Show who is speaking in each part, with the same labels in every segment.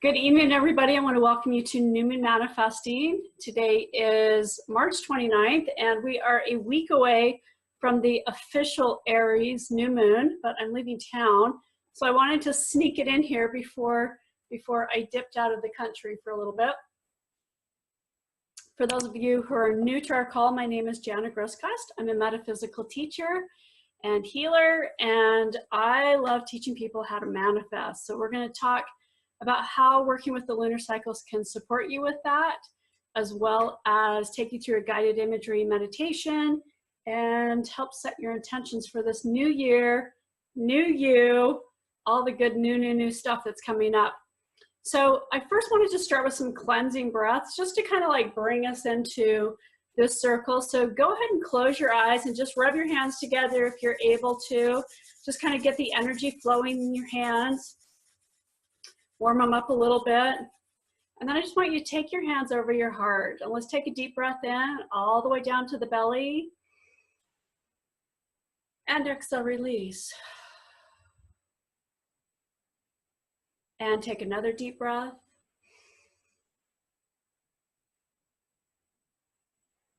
Speaker 1: Good evening, everybody. I want to welcome you to New Moon Manifesting. Today is March 29th, and we are a week away from the official Aries New Moon, but I'm leaving town. So I wanted to sneak it in here before I dipped out of the country for a little bit. For those of you who are new to our call, my name is Jana Groscost. I'm a metaphysical teacher and healer, and I love teaching people how to manifest. So we're going to talk about how working with the lunar cycles can support you with that, as well as take you through a guided imagery meditation and help set your intentions for this new year, new you, all the good new stuff that's coming up. So I first wanted to start with some cleansing breaths just to kind of like bring us into this circle. So go ahead and close your eyes and just rub your hands together if you're able to. Just kind of get the energy flowing in your hands. Warm them up a little bit. And then I just want you to take your hands over your heart. And let's take a deep breath in, all the way down to the belly. And exhale, release. And take another deep breath.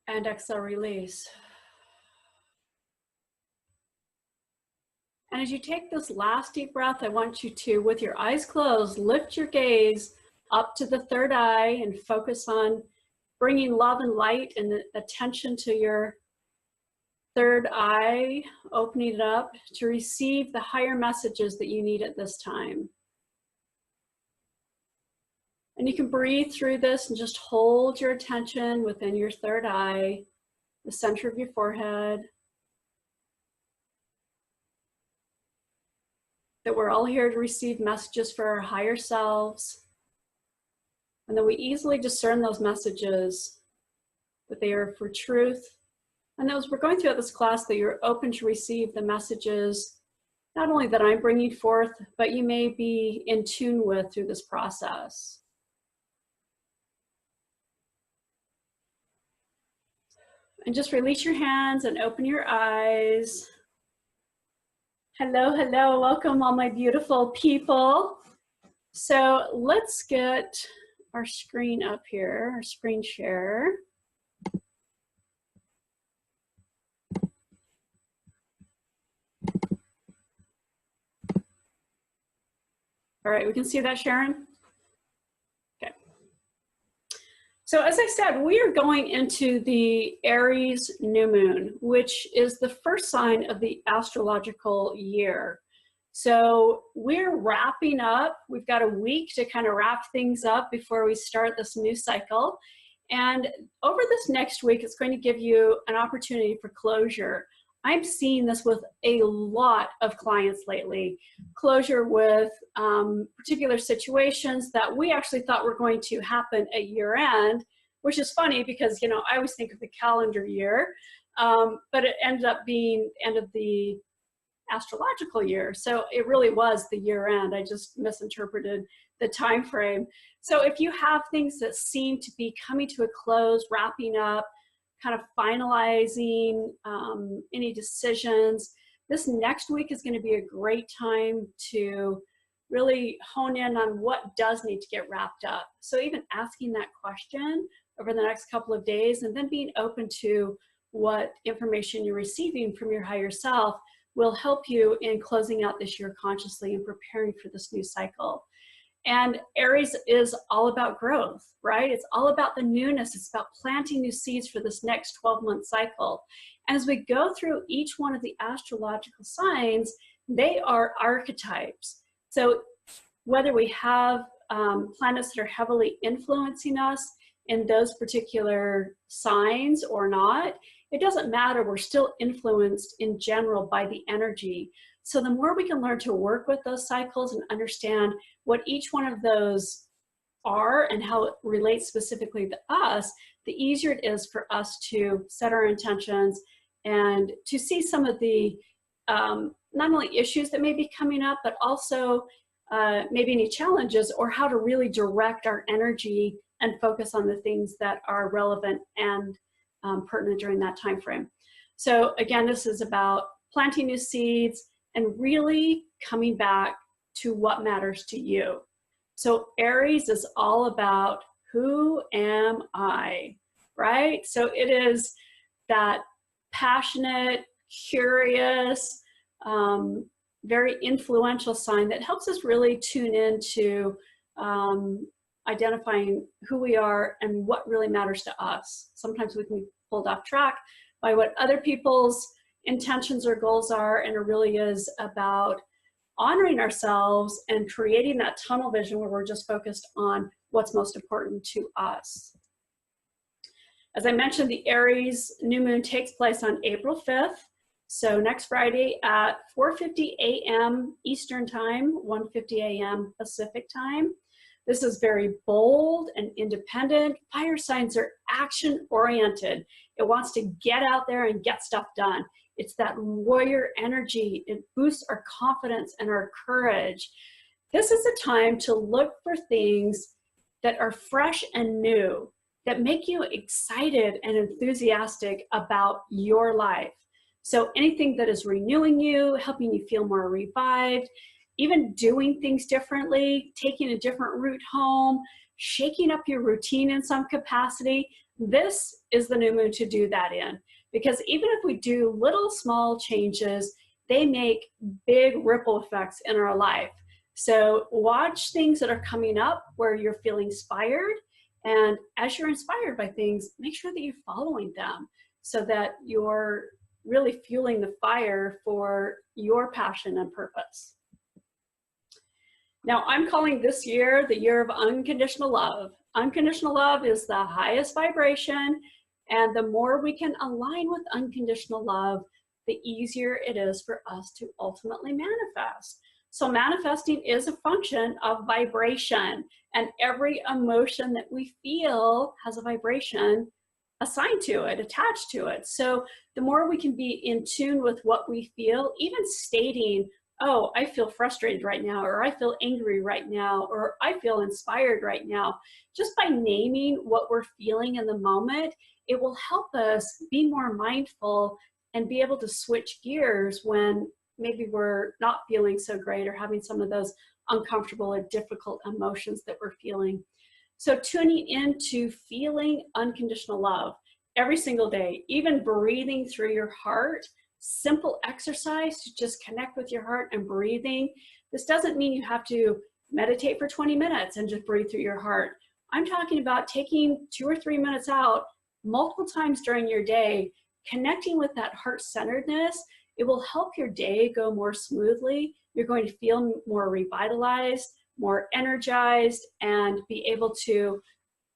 Speaker 1: And exhale, release. And as you take this last deep breath, I want you to, with your eyes closed, lift your gaze up to the third eye and focus on bringing love and light and attention to your third eye, opening it up to receive the higher messages that you need at this time. And you can breathe through this and just hold your attention within your third eye, the center of your forehead. That we're all here to receive messages for our higher selves, and that we easily discern those messages, that they are for truth, and as we're going throughout this class, that you're open to receive the messages, not only that I'm bringing forth, but you may be in tune with through this process. And just release your hands and open your eyes. Hello, hello, welcome all my beautiful people. So let's get our screen up here, our screen share. All right, we can see that, Sharon? Okay. So as I said, we are going into the Aries New Moon, which is the first sign of the astrological year. So we're wrapping up. We've got a week to kind of wrap things up before we start this new cycle. And over this next week, it's going to give you an opportunity for closure. I'm seeing this with a lot of clients lately. Closure with particular situations that we actually thought were going to happen at year end, which is funny because, you know, I always think of the calendar year, but it ended up being end of the astrological year. So it really was the year end. I just misinterpreted the time frame. So if you have things that seem to be coming to a close, wrapping up, kind of finalizing any decisions, this next week is going to be a great time to really hone in on what does need to get wrapped up. So even asking that question over the next couple of days and then being open to what information you're receiving from your higher self will help you in closing out this year consciously and preparing for this new cycle. And Aries is all about growth, right? It's all about the newness. It's about planting new seeds for this next 12-month cycle. And as we go through each one of the astrological signs, they are archetypes. So whether we have planets that are heavily influencing us in those particular signs or not, it doesn't matter. We're still influenced in general by the energy. So the more we can learn to work with those cycles and understand what each one of those are and how it relates specifically to us, the easier it is for us to set our intentions and to see some of the not only issues that may be coming up, but also maybe any challenges or how to really direct our energy and focus on the things that are relevant and pertinent during that time frame. So again, this is about planting new seeds and really coming back to what matters to you. So Aries is all about who am I, right? So it is that passionate, curious, very influential sign that helps us really tune into identifying who we are and what really matters to us. Sometimes we can be pulled off track by what other people's intentions or goals are, and it really is about honoring ourselves and creating that tunnel vision where we're just focused on what's most important to us. As I mentioned, the Aries new moon takes place on April 5th. So next Friday at 4:50 a.m. Eastern Time, 1:50 a.m. Pacific Time. This is very bold and independent. Fire signs are action oriented. It wants to get out there and get stuff done. It's that warrior energy. It boosts our confidence and our courage. This is a time to look for things that are fresh and new, that make you excited and enthusiastic about your life. So anything that is renewing you, helping you feel more revived, even doing things differently, taking a different route home, shaking up your routine in some capacity, this is the new moon to do that in. Because even if we do little small changes, they make big ripple effects in our life. So watch things that are coming up where you're feeling inspired. And as you're inspired by things, make sure that you're following them so that you're really fueling the fire for your passion and purpose. Now, I'm calling this year the year of unconditional love. Unconditional love is the highest vibration, and the more we can align with unconditional love, the easier it is for us to ultimately manifest. So manifesting is a function of vibration, and every emotion that we feel has a vibration assigned to it, attached to it. So the more we can be in tune with what we feel, even stating, oh, I feel frustrated right now, or I feel angry right now, or I feel inspired right now, just by naming what we're feeling in the moment, it will help us be more mindful and be able to switch gears when maybe we're not feeling so great or having some of those uncomfortable or difficult emotions that we're feeling. So tuning into feeling unconditional love every single day, even breathing through your heart, simple exercise to just connect with your heart and breathing. This doesn't mean you have to meditate for 20 minutes and just breathe through your heart. I'm talking about taking 2 or 3 minutes out multiple times during your day, connecting with that heart-centeredness. It will help your day go more smoothly. You're going to feel more revitalized, more energized, and be able to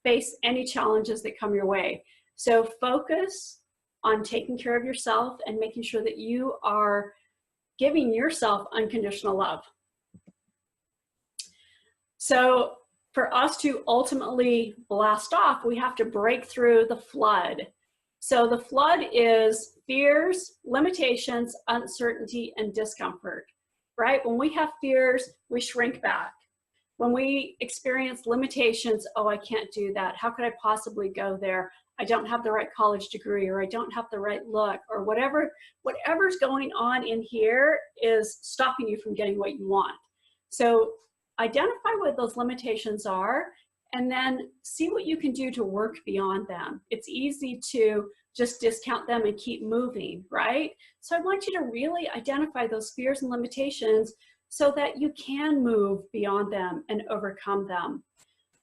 Speaker 1: face any challenges that come your way. So focus on taking care of yourself and making sure that you are giving yourself unconditional love. So for us to ultimately blast off, we have to break through the flood. So the flood is fears, limitations, uncertainty, and discomfort, right? When we have fears, we shrink back. When we experience limitations, oh, I can't do that. How could I possibly go there? I don't have the right college degree, or I don't have the right look, or whatever's going on in here is stopping you from getting what you want. So identify what those limitations are, and then see what you can do to work beyond them. It's easy to just discount them and keep moving, right? So I want you to really identify those fears and limitations so that you can move beyond them and overcome them.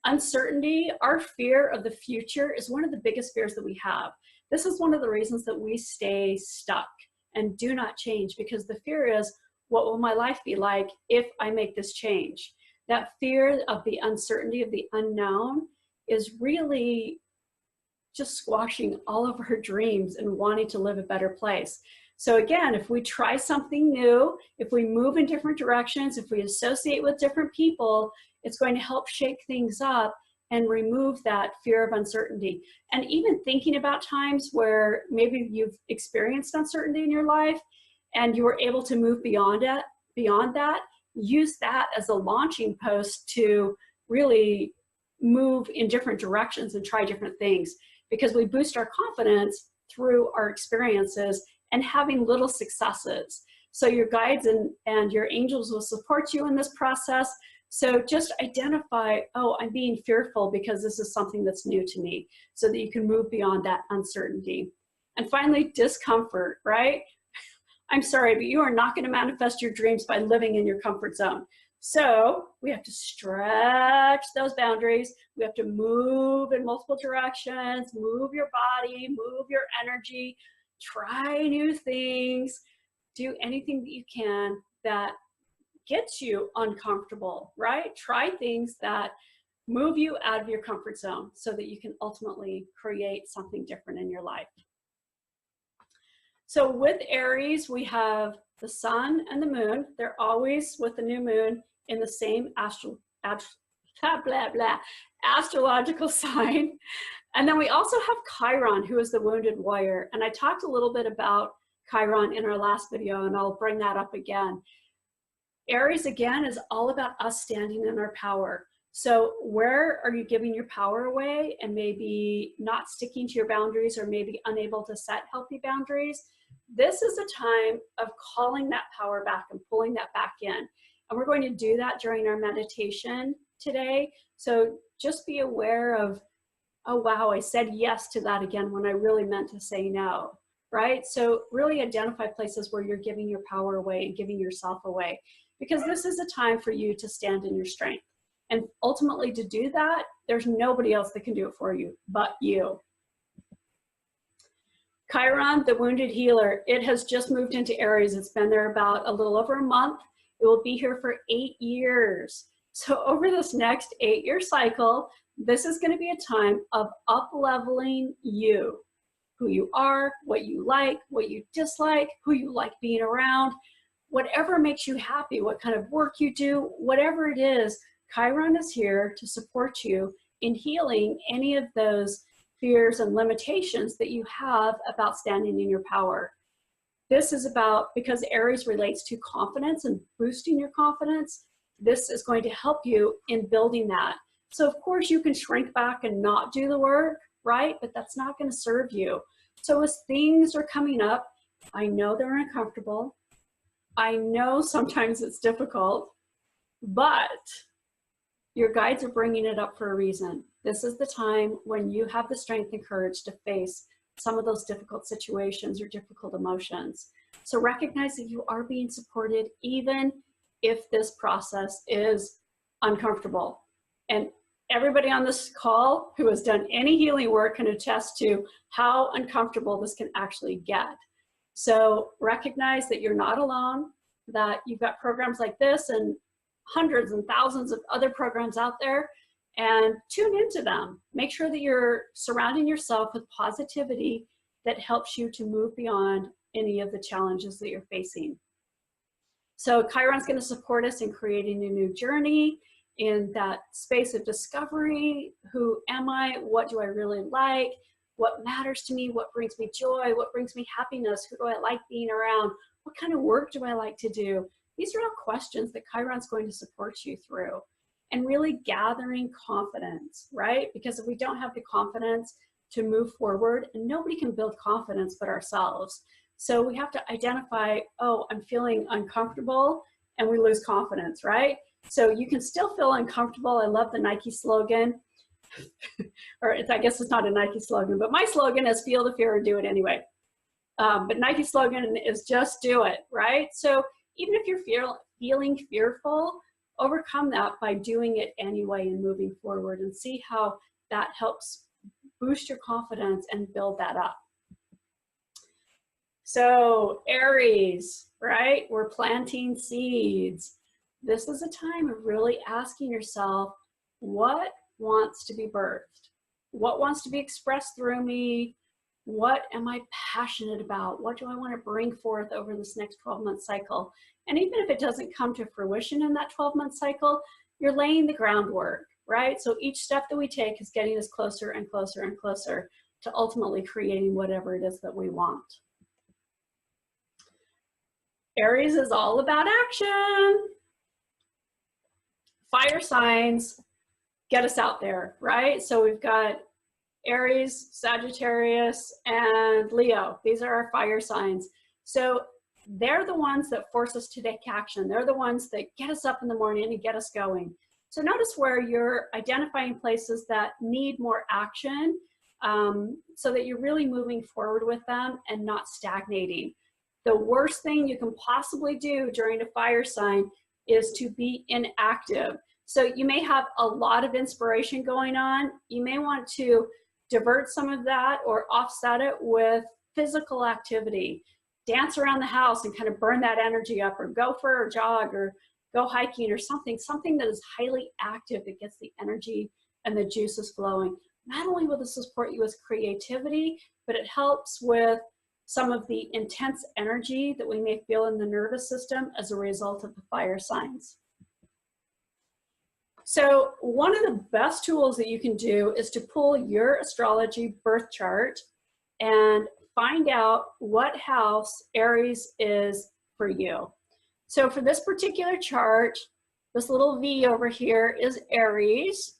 Speaker 1: Uncertainty, our fear of the future, is one of the biggest fears that we have. This is one of the reasons that we stay stuck and do not change, because the fear is, what will my life be like if I make this change? That fear of the uncertainty, of the unknown, is really just squashing all of our dreams and wanting to live a better place. So again, if we try something new, if we move in different directions, if we associate with different people, it's going to help shake things up and remove that fear of uncertainty. And even thinking about times where maybe you've experienced uncertainty in your life and you were able to move beyond that, use that as a launching post to really move in different directions and try different things, because we boost our confidence through our experiences and having little successes. So your guides and your angels will support you in this process. So just identify, oh, I'm being fearful because this is something that's new to me, so that you can move beyond that uncertainty. And finally, discomfort, right? I'm sorry, but you are not going to manifest your dreams by living in your comfort zone. So we have to stretch those boundaries. We have to move in multiple directions, move your body, move your energy, try new things, do anything that you can that gets you uncomfortable, right? Try things that move you out of your comfort zone so that you can ultimately create something different in your life. So with Aries, we have the sun and the moon. They're always with the new moon in the same astrological sign. And then we also have Chiron, who is the wounded warrior. And I talked a little bit about Chiron in our last video, and I'll bring that up again. Aries, again, is all about us standing in our power. So where are you giving your power away and maybe not sticking to your boundaries, or maybe unable to set healthy boundaries? This is a time of calling that power back and pulling that back in. And we're going to do that during our meditation today. So just be aware of, oh, wow, I said yes to that again when I really meant to say no, right? So really identify places where you're giving your power away and giving yourself away, because this is a time for you to stand in your strength. And ultimately, to do that, there's nobody else that can do it for you but you. Chiron, the wounded healer, it has just moved into Aries. It's been there about a little over a month. It will be here for 8 years. So over this next 8-year cycle, this is going to be a time of up-leveling you, who you are, what you like, what you dislike, who you like being around, whatever makes you happy, what kind of work you do, whatever it is, Chiron is here to support you in healing any of those fears and limitations that you have about standing in your power. This is about, because Aries relates to confidence and boosting your confidence, this is going to help you in building that. So of course you can shrink back and not do the work, right? But that's not going to serve you. So as things are coming up, I know they're uncomfortable. I know sometimes it's difficult, but your guides are bringing it up for a reason. This is the time when you have the strength and courage to face some of those difficult situations or difficult emotions. So recognize that you are being supported even if this process is uncomfortable. And everybody on this call who has done any healing work can attest to how uncomfortable this can actually get. So recognize that you're not alone, that you've got programs like this and hundreds and thousands of other programs out there, and tune into them. Make sure that you're surrounding yourself with positivity that helps you to move beyond any of the challenges that you're facing. So Chiron's going to support us in creating a new journey in that space of discovery. Who am I? What do I really like? What matters to me? What brings me joy? What brings me happiness? Who do I like being around? What kind of work do I like to do? These are all questions that Chiron's going to support you through, and really gathering confidence, right? Because if we don't have the confidence to move forward, and nobody can build confidence but ourselves. So we have to identify, oh, I'm feeling uncomfortable, and we lose confidence, right? So you can still feel uncomfortable. I love the Nike slogan, or I guess it's not a Nike slogan, but my slogan is feel the fear and do it anyway. But Nike slogan is just do it, right? So even if you're feeling fearful, overcome that by doing it anyway and moving forward, and see how that helps boost your confidence and build that up. So Aries, right? We're planting seeds. This is a time of really asking yourself, what wants to be birthed? What wants to be expressed through me? What am I passionate about? What do I want to bring forth over this next 12-month cycle? And even if it doesn't come to fruition in that 12-month cycle, you're laying the groundwork, right? So each step that we take is getting us closer and closer and closer to ultimately creating whatever it is that we want. Aries is all about action. Fire signs get us out there, right? So we've got Aries, Sagittarius, and Leo. These are our fire signs. So they're the ones that force us to take action. They're the ones that get us up in the morning and get us going. So notice where you're identifying places that need more action, so that you're really moving forward with them and not stagnating. The worst thing you can possibly do during a fire sign is to be inactive. So you may have a lot of inspiration going on. You may want to divert some of that or offset it with physical activity. Dance around the house and kind of burn that energy up, or go for a jog, or go hiking, or something that is highly active that gets the energy and the juices flowing. Not only will this support you with creativity, but it helps with some of the intense energy that we may feel in the nervous system as a result of the fire signs. So one of the best tools that you can do is to pull your astrology birth chart and find out what house Aries is for you. So for this particular chart, this little V over here is Aries,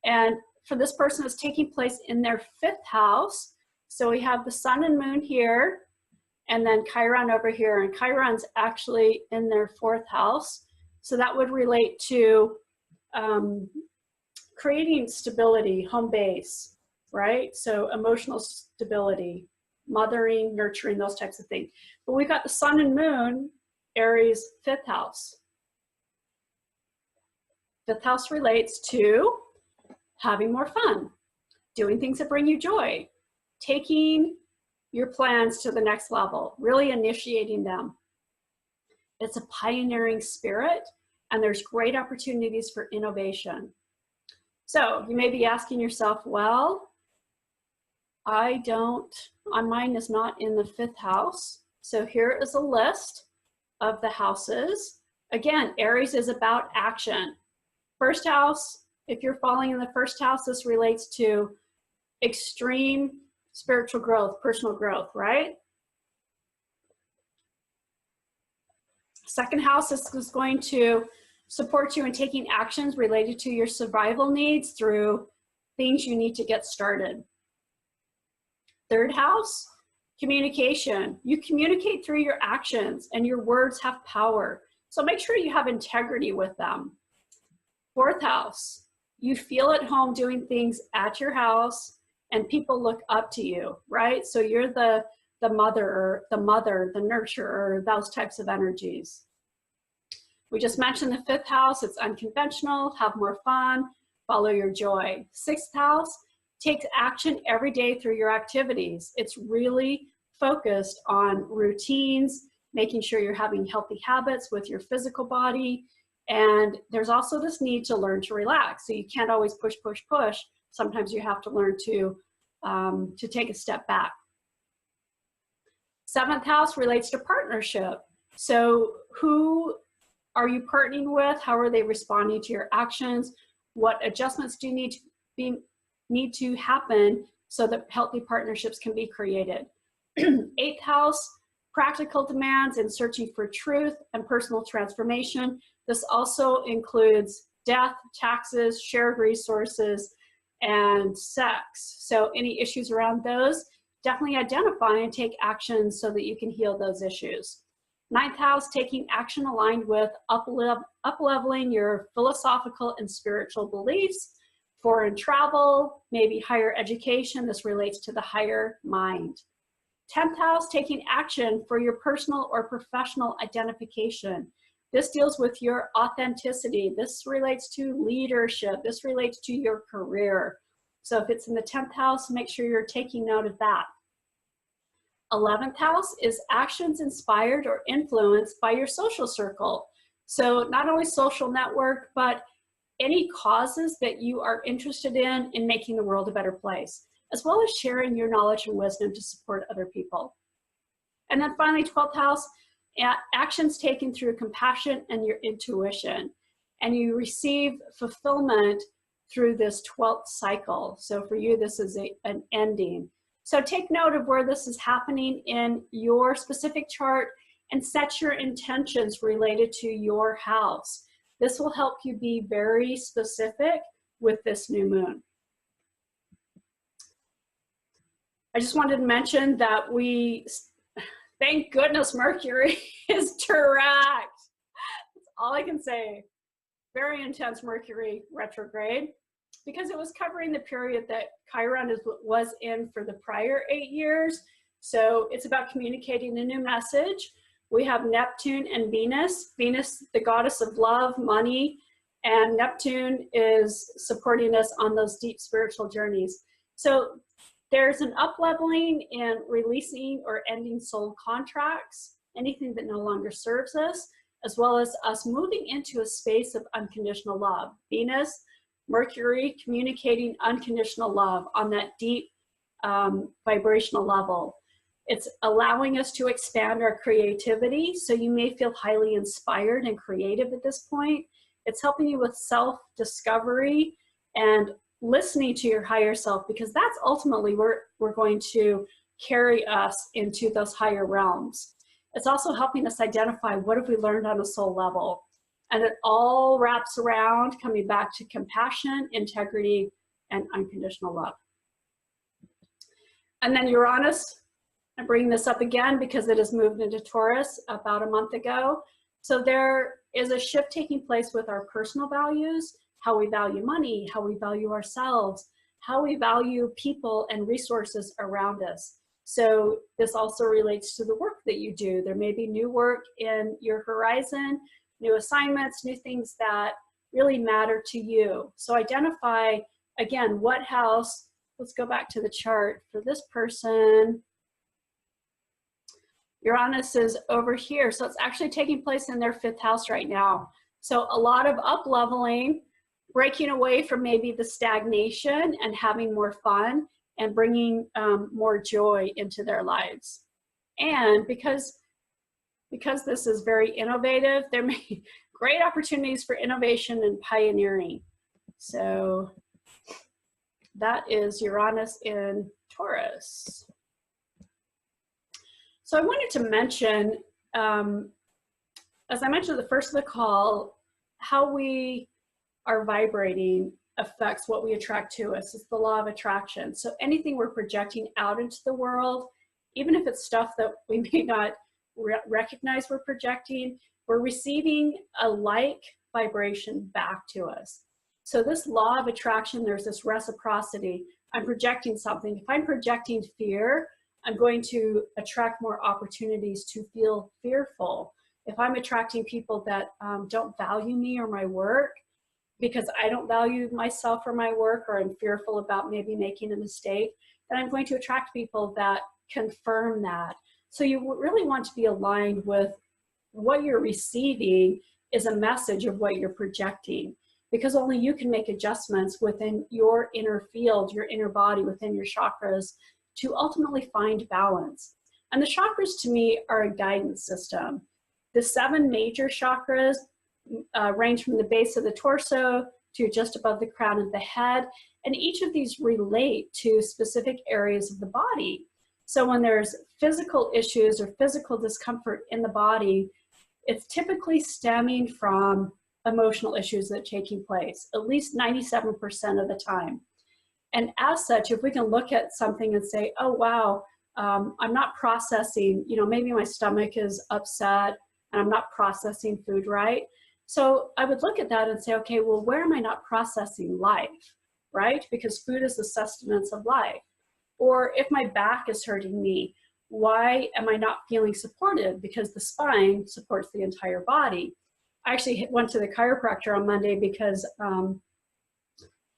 Speaker 1: and for this person, it's taking place in their 5th house. So we have the sun and moon here, and then Chiron over here, and Chiron's actually in their 4th house. So that would relate to creating stability, home base, right? So emotional stability, mothering, nurturing, those types of things. But we've got the sun and moon, Aries 5th house. 5th house relates to having more fun, doing things that bring you joy, taking your plans to the next level, really initiating them. It's a pioneering spirit, and there's great opportunities for innovation. So you may be asking yourself, well, mine is not in the 5th house. So here is a list of the houses. Again, Aries is about action. 1st house, if you're falling in the 1st house, this relates to extreme spiritual growth, personal growth, right? 2nd house is going to support you in taking actions related to your survival needs through things you need to get started. 3rd house, communication. You communicate through your actions, and your words have power. So make sure you have integrity with them. 4th house, you feel at home doing things at your house, and people look up to you, right? So you're the mother, the nurturer, those types of energies. We just mentioned the 5th house. It's unconventional, have more fun, follow your joy. 6th house takes action every day through your activities. It's really focused on routines, making sure you're having healthy habits with your physical body. And there's also this need to learn to relax. So you can't always push, push, push. Sometimes you have to learn to take a step back. 7th house relates to partnership. So who are you partnering with? How are they responding to your actions? What adjustments do you need to happen so that healthy partnerships can be created? 8th house, practical demands and searching for truth and personal transformation. This also includes death, taxes, shared resources, and sex. So any issues around those, definitely identify and take action so that you can heal those issues. 9th house, taking action aligned with up-leveling your philosophical and spiritual beliefs. Foreign travel, maybe higher education. This relates to the higher mind. 10th house, taking action for your personal or professional identification. This deals with your authenticity. This relates to leadership. This relates to your career. So if it's in the 10th house, make sure you're taking note of that. 11th house is actions inspired or influenced by your social circle. So not only social network, but any causes that you are interested in making the world a better place, as well as sharing your knowledge and wisdom to support other people. And then finally, 12th house, actions taken through compassion and your intuition. And you receive fulfillment through this 12th cycle. So for you, this is an ending. So take note of where this is happening in your specific chart and set your intentions related to your house. This will help you be very specific with this new moon. I just wanted to mention that Thank goodness Mercury is direct. That's all I can say. Very intense Mercury retrograde, because it was covering the period that Chiron was in for the prior 8 years. So it's about communicating a new message. We have Neptune and Venus. Venus, the goddess of love, money, and Neptune is supporting us on those deep spiritual journeys. So there's an up-leveling in releasing or ending soul contracts, anything that no longer serves us, as well as us moving into a space of unconditional love. Venus, Mercury, communicating unconditional love on that deep vibrational level. It's allowing us to expand our creativity, so you may feel highly inspired and creative at this point. It's helping you with self-discovery and listening to your higher self, because that's ultimately where we're going to carry us into those higher realms. It's also helping us identify what have we learned on a soul level. And it all wraps around coming back to compassion, integrity, and unconditional love. And then Uranus, I'm bringing this up again because it has moved into Taurus about a month ago. So there is a shift taking place with our personal values, how we value money, how we value ourselves, how we value people and resources around us. So this also relates to the work that you do. There may be new work in your horizon, new assignments, new things that really matter to you. So identify, again, what house, let's go back to the chart for this person. Uranus is over here, so it's actually taking place in their 5th house right now. So a lot of up-leveling, breaking away from maybe the stagnation and having more fun and bringing more joy into their lives. And because this is very innovative, there may be great opportunities for innovation and pioneering. So that is Uranus in Taurus. So I wanted to mention, as I mentioned at the first of the call, how we are vibrating affects what we attract to us. It's the law of attraction. So anything we're projecting out into the world, even if it's stuff that we may not recognize we're projecting, we're receiving a like vibration back to us. So this law of attraction, there's this reciprocity. I'm projecting something. If I'm projecting fear, I'm going to attract more opportunities to feel fearful. If I'm attracting people that don't value me or my work, because I don't value myself or my work, or I'm fearful about maybe making a mistake, then I'm going to attract people that confirm that. So you really want to be aligned with what you're receiving is a message of what you're projecting, because only you can make adjustments within your inner field, your inner body, within your chakras, to ultimately find balance. And the chakras to me are a guidance system. The 7 major chakras range from the base of the torso to just above the crown of the head, and each of these relate to specific areas of the body. So when there's physical issues or physical discomfort in the body, it's typically stemming from emotional issues that are taking place, at least 97% of the time. And as such, if we can look at something and say, oh, wow, I'm not processing, maybe my stomach is upset and I'm not processing food right. So I would look at that and say, okay, well, where am I not processing life, right? Because food is the sustenance of life. Or if my back is hurting me, why am I not feeling supported? Because the spine supports the entire body. I actually went to the chiropractor on Monday because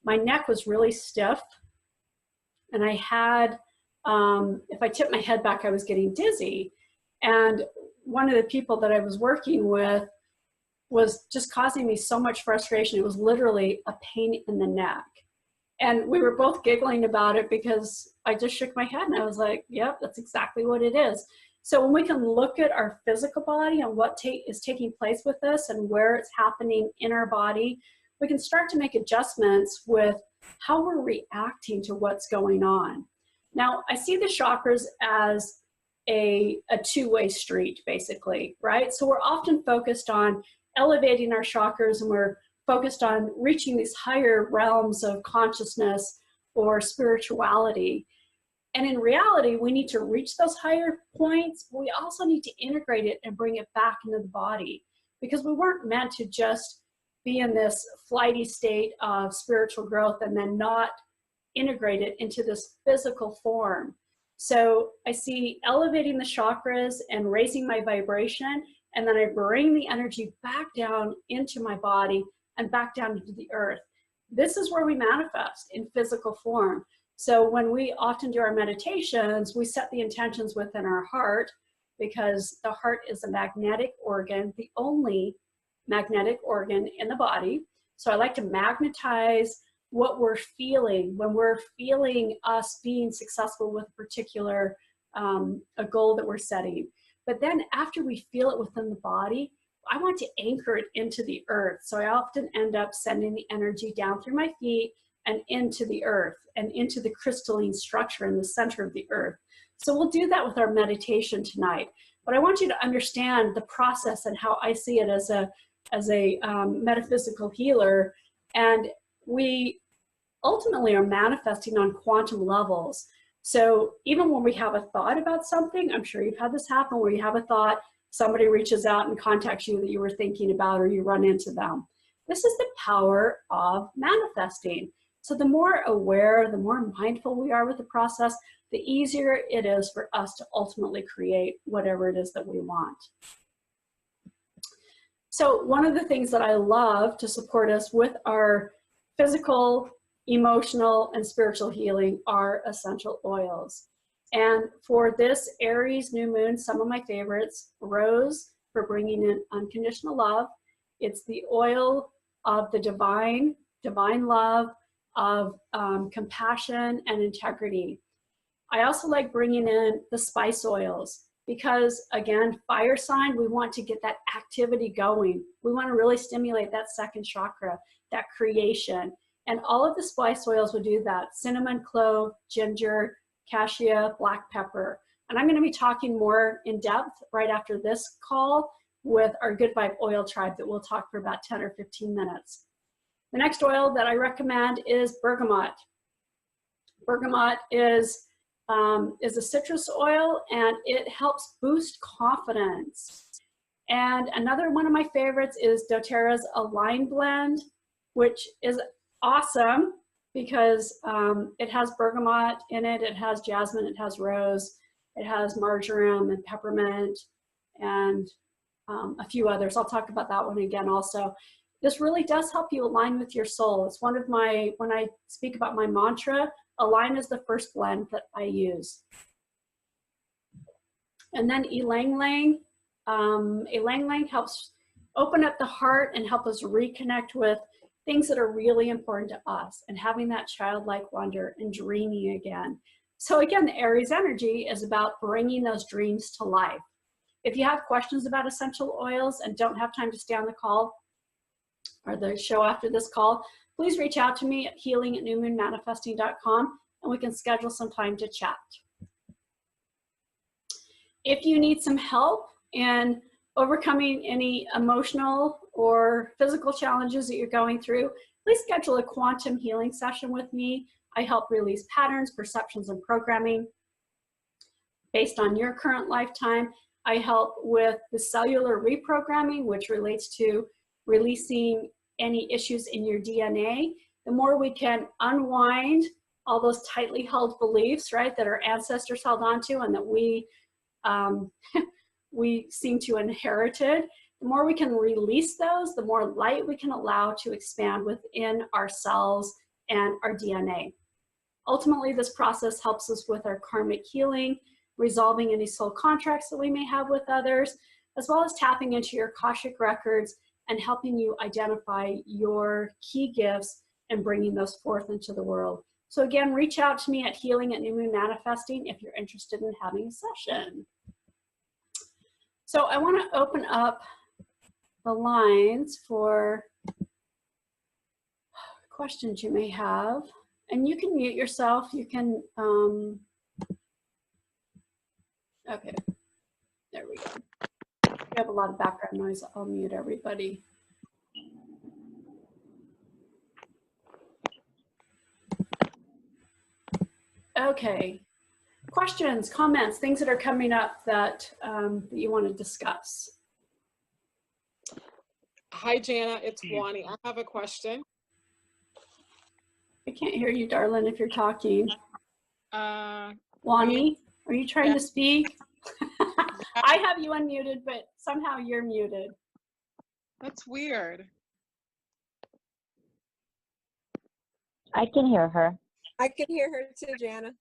Speaker 1: my neck was really stiff, and I had, if I tipped my head back, I was getting dizzy. And one of the people that I was working with was just causing me so much frustration. It was literally a pain in the neck. And we were both giggling about it because I just shook my head and I was like, yep, that's exactly what it is. So when we can look at our physical body and what is taking place with us and where it's happening in our body, we can start to make adjustments with how we're reacting to what's going on. Now, I see the chakras as a two-way street, basically, right? So we're often focused on elevating our chakras, and we're focused on reaching these higher realms of consciousness or spirituality. And in reality, we need to reach those higher points, but we also need to integrate it and bring it back into the body, because we weren't meant to just be in this flighty state of spiritual growth and then not integrate it into this physical form. So I see elevating the chakras and raising my vibration, and then I bring the energy back down into my body and back down into the earth. This is where we manifest in physical form. So when we often do our meditations, we set the intentions within our heart, because the heart is a magnetic organ, the only magnetic organ in the body. So I like to magnetize what we're feeling when we're feeling us being successful with a particular a goal that we're setting. But then after we feel it within the body, I want to anchor it into the earth. So I often end up sending the energy down through my feet and into the earth and into the crystalline structure in the center of the earth. So we'll do that with our meditation tonight. But I want you to understand the process and how I see it as a metaphysical healer. And we ultimately are manifesting on quantum levels. So even when we have a thought about something, I'm sure you've had this happen, where you have a thought, somebody reaches out and contacts you that you were thinking about, or you run into them. This is the power of manifesting. So the more aware, the more mindful we are with the process, the easier it is for us to ultimately create whatever it is that we want. So one of the things that I love to support us with our physical, emotional, and spiritual healing are essential oils. And for this Aries new moon, some of my favorites: rose, for bringing in unconditional love. It's the oil of the divine love, of compassion and integrity. I also like bringing in the spice oils, because again, fire sign, we want to get that activity going. We want to really stimulate that second chakra, that creation. And all of the spice oils will do that: cinnamon, clove, ginger, cassia, black pepper. And I'm going to be talking more in depth right after this call with our Good Vibe Oil Tribe, that we'll talk for about 10 or 15 minutes. The next oil that I recommend is bergamot. Bergamot is a citrus oil, and it helps boost confidence. And another one of my favorites is doTERRA's Align Blend, which is awesome because it has bergamot in it, it has jasmine, it has rose, it has marjoram and peppermint, and a few others. I'll talk about that one again also. This really does help you align with your soul. It's one of my, when I speak about my mantra, align is the first blend that I use. And then ylang ylang. Ylang ylang helps open up the heart and help us reconnect with things that are really important to us, and having that childlike wonder and dreaming again. So again, the Aries energy is about bringing those dreams to life. If you have questions about essential oils and don't have time to stay on the call or the show after this call, please reach out to me at healing@newmoonmanifesting.com, and we can schedule some time to chat. If you need some help in overcoming any emotional or physical challenges that you're going through, please schedule a quantum healing session with me. I help release patterns, perceptions, and programming based on your current lifetime. I help with the cellular reprogramming, which relates to releasing any issues in your DNA. The more we can unwind all those tightly held beliefs, right, that our ancestors held onto and that we seem to inherited, the more we can release those, the more light we can allow to expand within our cells and our DNA. Ultimately, this process helps us with our karmic healing, resolving any soul contracts that we may have with others, as well as tapping into your Akashic records and helping you identify your key gifts and bringing those forth into the world. So again, reach out to me at healing@newmoonmanifesting if you're interested in having a session. So I want to open up the lines for questions you may have, and you can mute yourself. You can, okay, there we go. We have a lot of background noise. I'll mute everybody. Okay, questions, comments, things that are coming up that, that you want to discuss?
Speaker 2: Hi, Jana. It's Wani. I have a question.
Speaker 1: I can't hear you, darling, if you're talking. Wani, are you trying to speak? I have you unmuted, but somehow you're muted.
Speaker 2: That's weird.
Speaker 3: I can hear her.
Speaker 4: I can hear her too, Jana.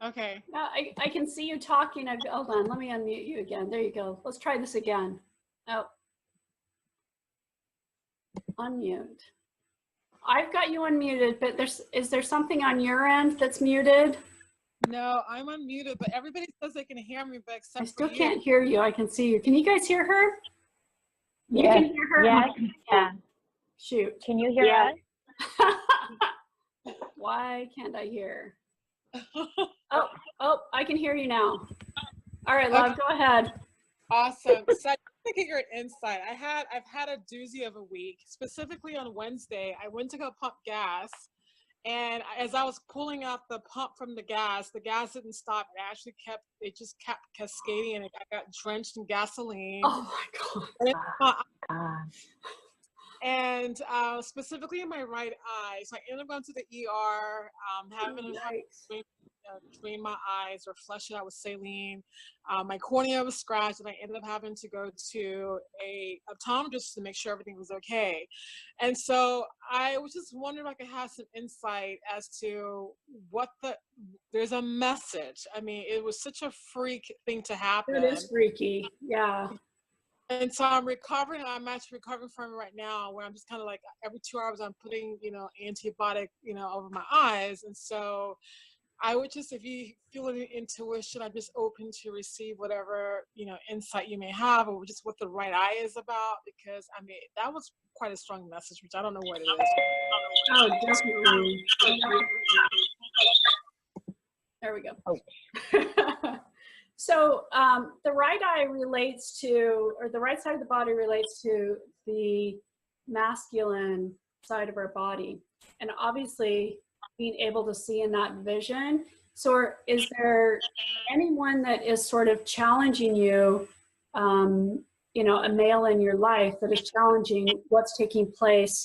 Speaker 2: Okay.
Speaker 1: No, I can see you talking. Hold on, let me unmute you again. There you go. Let's try this again. Oh. Unmute. I've got you unmuted, but is there something on your end that's muted?
Speaker 2: No, I'm unmuted, but everybody says they can hear me, but except
Speaker 1: I still
Speaker 2: for you.
Speaker 1: can't hear you. I can see you. Can you guys hear her? You
Speaker 3: Yes.
Speaker 1: can hear her?
Speaker 3: Yes. Yeah.
Speaker 1: Shoot.
Speaker 3: Can you hear us?
Speaker 1: Why can't I hear? Oh, I can hear you now. All right, love, go ahead.
Speaker 2: Awesome. So I want to get your insight. I've had a doozy of a week. Specifically on Wednesday, I went to go pump gas, and as I was pulling out the pump from the gas didn't stop. It just kept cascading, and I got drenched in gasoline.
Speaker 1: Oh my God.
Speaker 2: And specifically in my right eye. So I ended up going to the ER, having to drain my eyes or flush it out with saline. My cornea was scratched, and I ended up having to go to a optometrist to make sure everything was okay. And so I was just wondering if I could have some insight as to there's a message. I mean, it was such a freak thing to happen.
Speaker 1: It is freaky, yeah.
Speaker 2: And so I'm recovering. I'm actually recovering from it right now, where I'm just kind of like every 2 hours I'm putting, antibiotic, over my eyes. And so I would just, if you feel any intuition, I'm just open to receive whatever, insight you may have, or just what the right eye is about, because I mean, that was quite a strong message, which I don't know what it is.
Speaker 1: Oh, definitely. There we go. Oh. So the right eye relates to, or the right side of the body relates to the masculine side of our body. And obviously being able to see in that vision. So is there anyone that is sort of challenging you, a male in your life that is challenging what's taking place,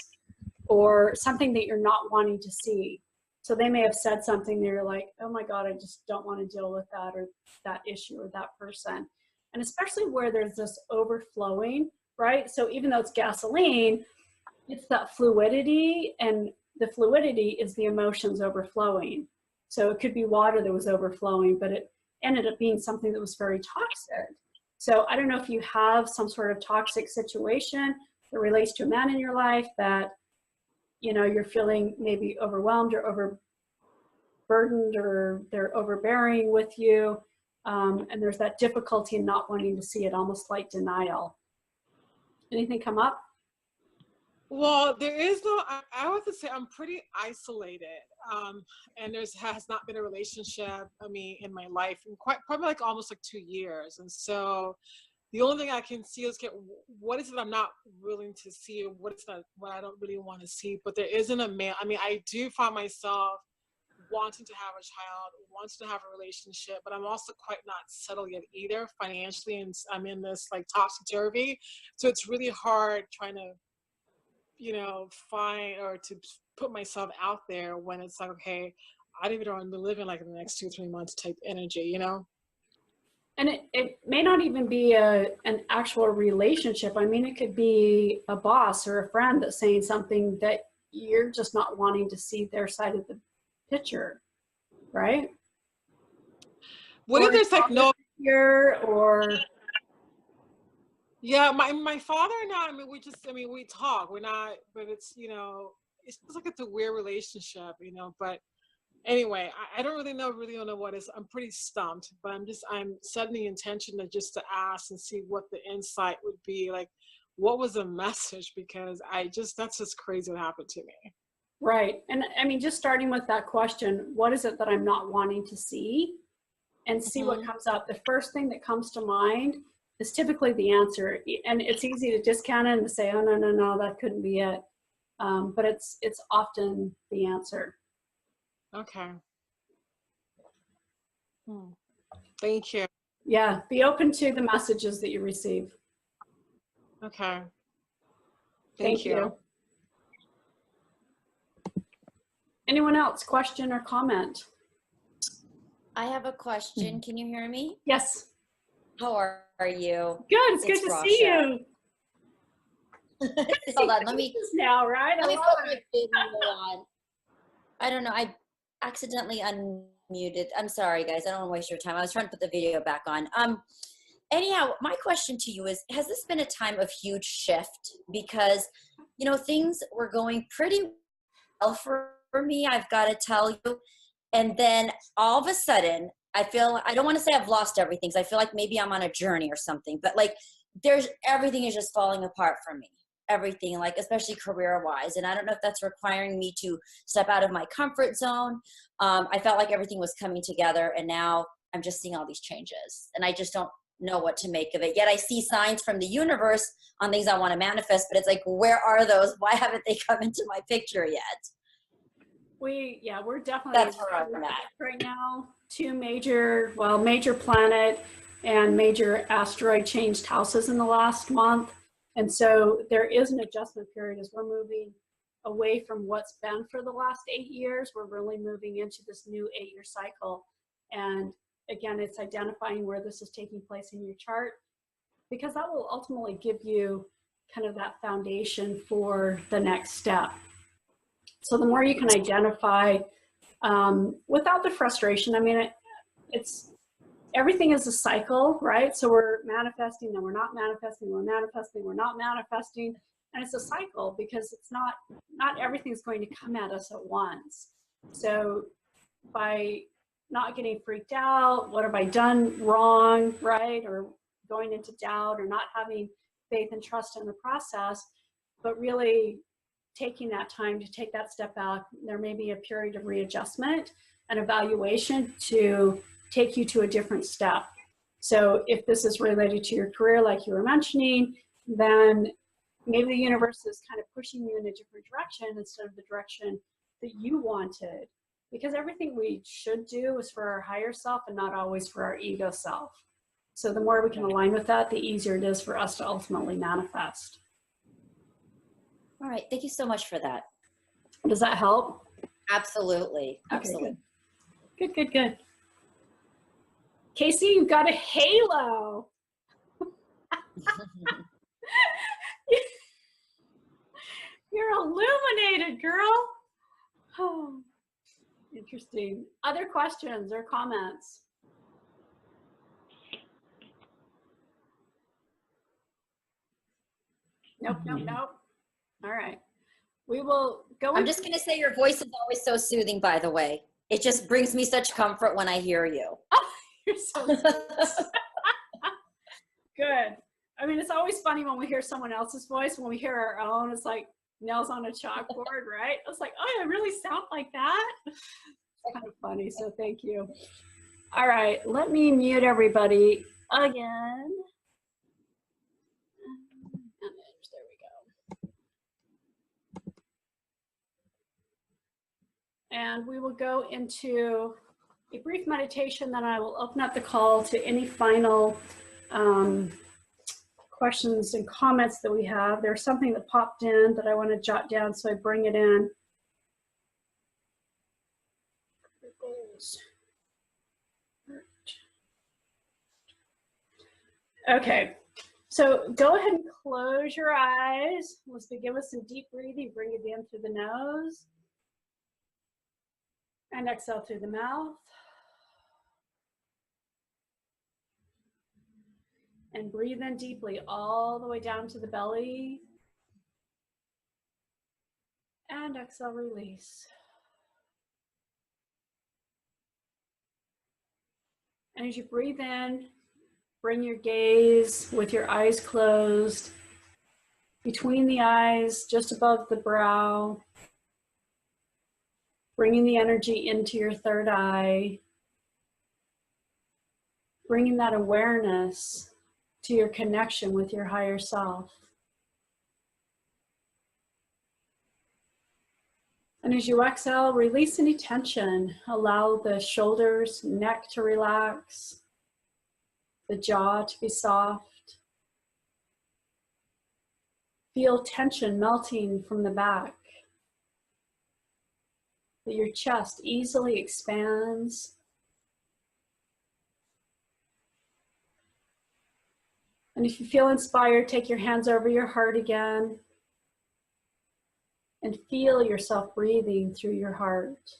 Speaker 1: or something that you're not wanting to see? So they may have said something that you're like, oh my God, I just don't want to deal with that, or that issue, or that person. And especially where there's this overflowing, right? So even though it's gasoline, it's that fluidity, and the fluidity is the emotions overflowing. So it could be water that was overflowing, but it ended up being something that was very toxic. So I don't know if you have some sort of toxic situation that relates to a man in your life that, you're feeling maybe overwhelmed or overburdened, or they're overbearing with you. And there's that difficulty in not wanting to see it, almost like denial. Anything come up?
Speaker 2: Well, there is no, I would say I'm pretty isolated. And has not been a relationship, in my life, in probably like almost like 2 years. And so the only thing I can see is what is it I'm not willing to see, or what I don't really want to see. But there isn't a man. I do find myself wanting to have a child, wanting to have a relationship, but I'm also quite not settled yet either financially, and I'm in this like topsy-turvy. So it's really hard trying to, find or to put myself out there when it's like, okay, I don't even want to be living like in the next 2 or 3 months type energy,
Speaker 1: And it may not even be an actual relationship. It could be a boss or a friend that's saying something that you're just not wanting to see their side of the picture, right?
Speaker 2: What if there's like no
Speaker 1: here, or
Speaker 2: yeah, my father and I, we talk. We're not, but it's it's just like it's a weird relationship, but anyway, I don't really know what is. I'm pretty stumped, but I'm setting the intention to ask and see what the insight would be. Like, what was the message? Because that's just crazy what happened to me.
Speaker 1: Right. And just starting with that question, what is it that I'm not wanting to see? And see what comes up. The first thing that comes to mind is typically the answer. And it's easy to discount it and to say, oh, no, that couldn't be it. But it's often the answer.
Speaker 2: Okay. Thank you.
Speaker 1: Yeah, be open to the messages that you receive.
Speaker 2: Okay.
Speaker 1: Thank you. Anyone else, question or comment?
Speaker 5: I have a question. Can you hear me?
Speaker 1: Yes.
Speaker 5: How are you?
Speaker 1: Good. It's good to see you.
Speaker 5: Hold on. Let me
Speaker 1: now, right?
Speaker 5: let
Speaker 1: I
Speaker 5: me
Speaker 1: love
Speaker 5: put my
Speaker 1: it.
Speaker 5: video on. I don't know. I accidentally unmuted. I'm sorry, guys. I don't want to waste your time. I was trying to put the video back on. Anyhow, my question to you is, has this been a time of huge shift? Because, you know, things were going pretty well for me, I've got to tell you. And then all of a sudden, I don't want to say I've lost everything, because I feel like maybe I'm on a journey or something, but like everything is just falling apart for me. Everything, like especially career-wise. And I don't know if that's requiring me to step out of my comfort zone. I felt like everything was coming together, and now I'm just seeing all these changes. And I just don't know what to make of it. Yet I see signs from the universe on things I want to manifest, but it's like, where are those? Why haven't they come into my picture yet?
Speaker 1: We're definitely
Speaker 5: That's where I'm at
Speaker 1: right now. Two major planet and major asteroid changed houses in the last month. And so there is an adjustment period as we're moving away from what's been for the last 8 years. We're really moving into this new 8-year cycle. And again, it's identifying where this is taking place in your chart, because that will ultimately give you kind of that foundation for the next step. So the more you can identify without the frustration, I mean, it's everything is a cycle, right? So we're manifesting, then we're not manifesting, we're manifesting, we're not manifesting. And it's a cycle, because it's not everything's going to come at us at once. So by not getting freaked out, what have I done wrong, right? Or going into doubt, or not having faith and trust in the process, but really taking that time to take that step out. There may be a period of readjustment and evaluation to take you to a different step. So if this is related to your career, like you were mentioning, then maybe the universe is kind of pushing you in a different direction instead of the direction that you wanted. Because everything we should do is for our higher self and not always for our ego self. So the more we can align with that, the easier it is for us to ultimately manifest.
Speaker 5: All right. Thank you so much for that.
Speaker 1: Does that help?
Speaker 5: Absolutely.
Speaker 1: Okay,
Speaker 5: Absolutely.
Speaker 1: Good. Casey, you've got a halo. You're illuminated, girl. Oh, interesting. Other questions or comments? Nope. All right. We will go.
Speaker 5: I'm just going to say your voice is always so soothing, by the way. It just brings me such comfort when I hear you.
Speaker 1: Oh, you're so good. I mean, it's always funny when we hear someone else's voice. When we hear our own, it's like nails on a chalkboard, right? It's like, oh, I really sound like that. It's kind of funny. So thank you. All right, let me mute everybody again. There we go. And we will go into a brief meditation, then I will open up the call to any final questions and comments that we have. There's something that popped in that I want to jot down, so I bring it in. Okay, so go ahead and close your eyes. Let's begin with some deep breathing. Bring it in through the nose and exhale through the mouth. And breathe in deeply all the way down to the belly. And exhale, release. And as you breathe in, bring your gaze with your eyes closed, between the eyes, just above the brow, bringing the energy into your third eye, bringing that awareness to your connection with your higher self. And as you exhale, release any tension. Allow the shoulders, neck to relax, the jaw to be soft. Feel tension melting from the back. That your chest easily expands. And if you feel inspired, take your hands over your heart again and feel yourself breathing through your heart.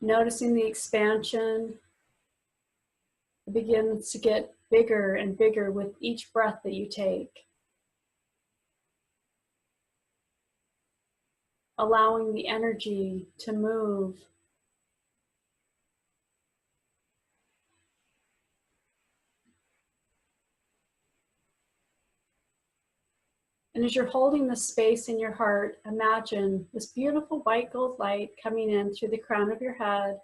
Speaker 1: Noticing the expansion. It begins to get bigger and bigger with each breath that you take. Allowing the energy to move. And as you're holding this space in your heart, imagine this beautiful white gold light coming in through the crown of your head,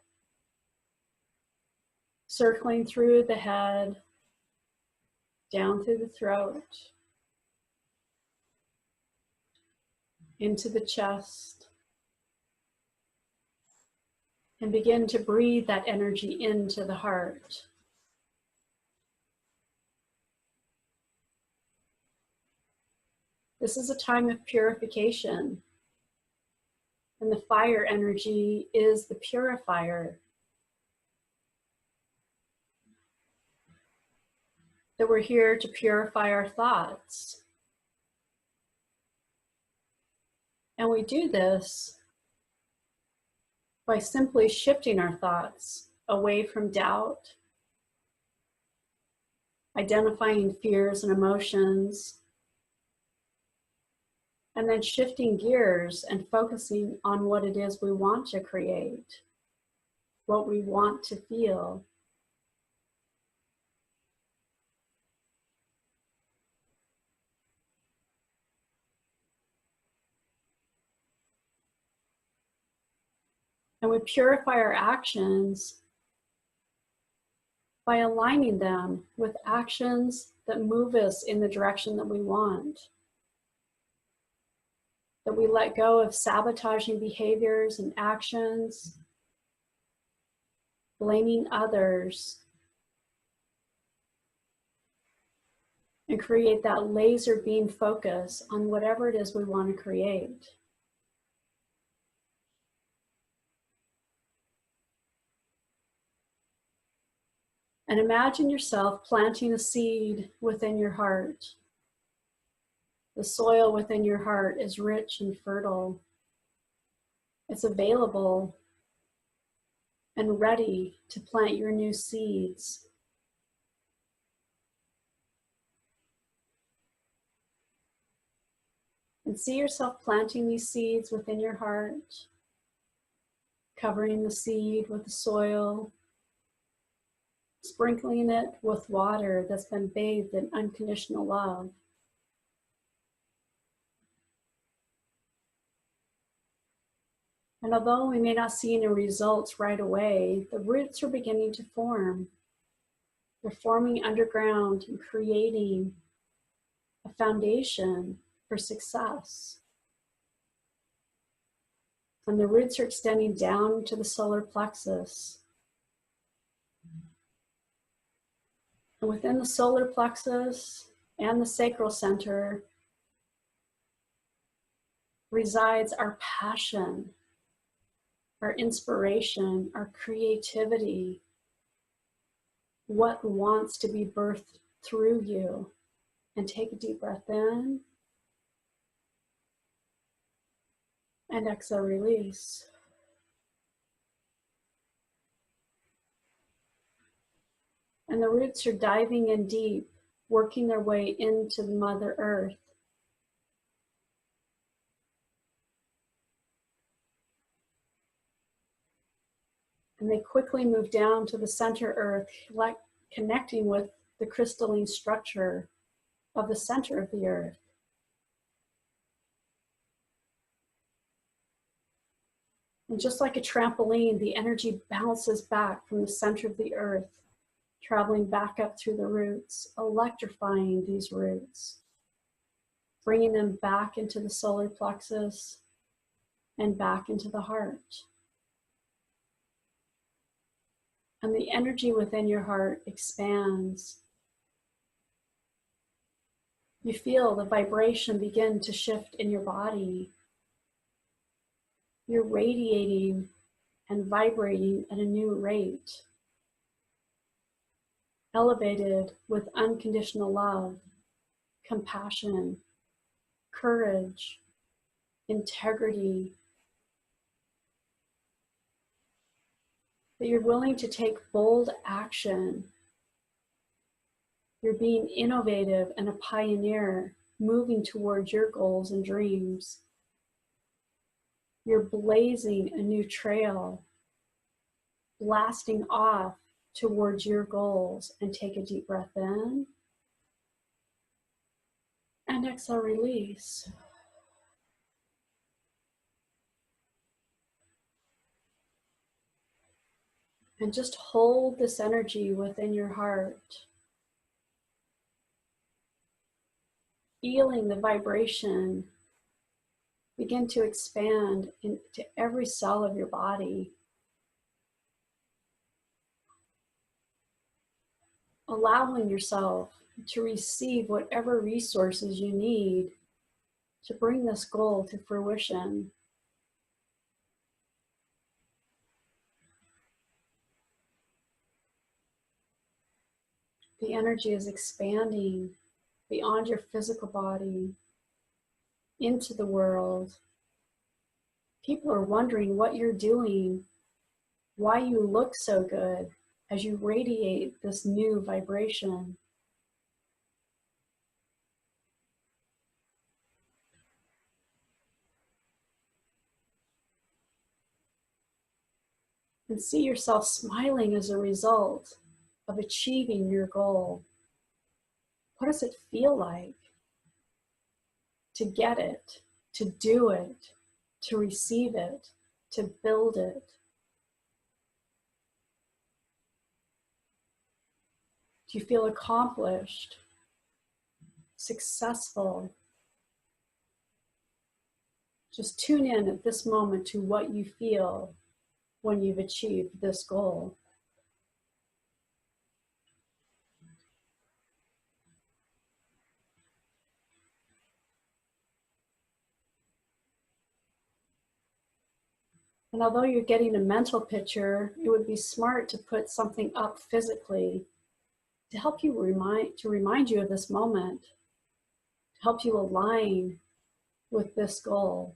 Speaker 1: circling through the head, down through the throat, into the chest, and begin to breathe that energy into the heart. This is a time of purification, and the fire energy is the purifier. That we're here to purify our thoughts. And we do this by simply shifting our thoughts away from doubt, identifying fears and emotions, and then shifting gears and focusing on what it is we want to create, what we want to feel. And we purify our actions by aligning them with actions that move us in the direction that we want. That we let go of sabotaging behaviors and actions, blaming others, and create that laser beam focus on whatever it is we want to create. And imagine yourself planting a seed within your heart. The soil within your heart is rich and fertile. It's available and ready to plant your new seeds. And see yourself planting these seeds within your heart, covering the seed with the soil, sprinkling it with water that's been bathed in unconditional love. And although we may not see any results right away, the roots are beginning to form. They're forming underground and creating a foundation for success. And the roots are extending down to the solar plexus. And within the solar plexus and the sacral center resides our passion, our inspiration, our creativity, what wants to be birthed through you. And take a deep breath in and exhale, release. And the roots are diving in deep, working their way into the Mother Earth. And they quickly move down to the center Earth, connecting with the crystalline structure of the center of the Earth. And just like a trampoline, the energy bounces back from the center of the Earth, traveling back up through the roots, electrifying these roots. bringing them back into the solar plexus and back into the heart. And the energy within your heart expands. You feel the vibration begin to shift in your body. You're radiating and vibrating at a new rate, elevated with unconditional love, compassion, courage, integrity, that you're willing to take bold action. You're being innovative and a pioneer, moving towards your goals and dreams. You're blazing a new trail, blasting off towards your goals. And take a deep breath in. And exhale, release. And just hold this energy within your heart. Feeling the vibration begin to expand into every cell of your body. Allowing yourself to receive whatever resources you need to bring this goal to fruition. The energy is expanding beyond your physical body into the world. People are wondering what you're doing, why you look so good as you radiate this new vibration. And see yourself smiling as a result of achieving your goal. What does it feel like to get it, to do it, to receive it, to build it? Do you feel accomplished, successful? Just tune in at this moment to what you feel when you've achieved this goal. And although you're getting a mental picture, it would be smart to put something up physically to help you remind you of this moment, to help you align with this goal,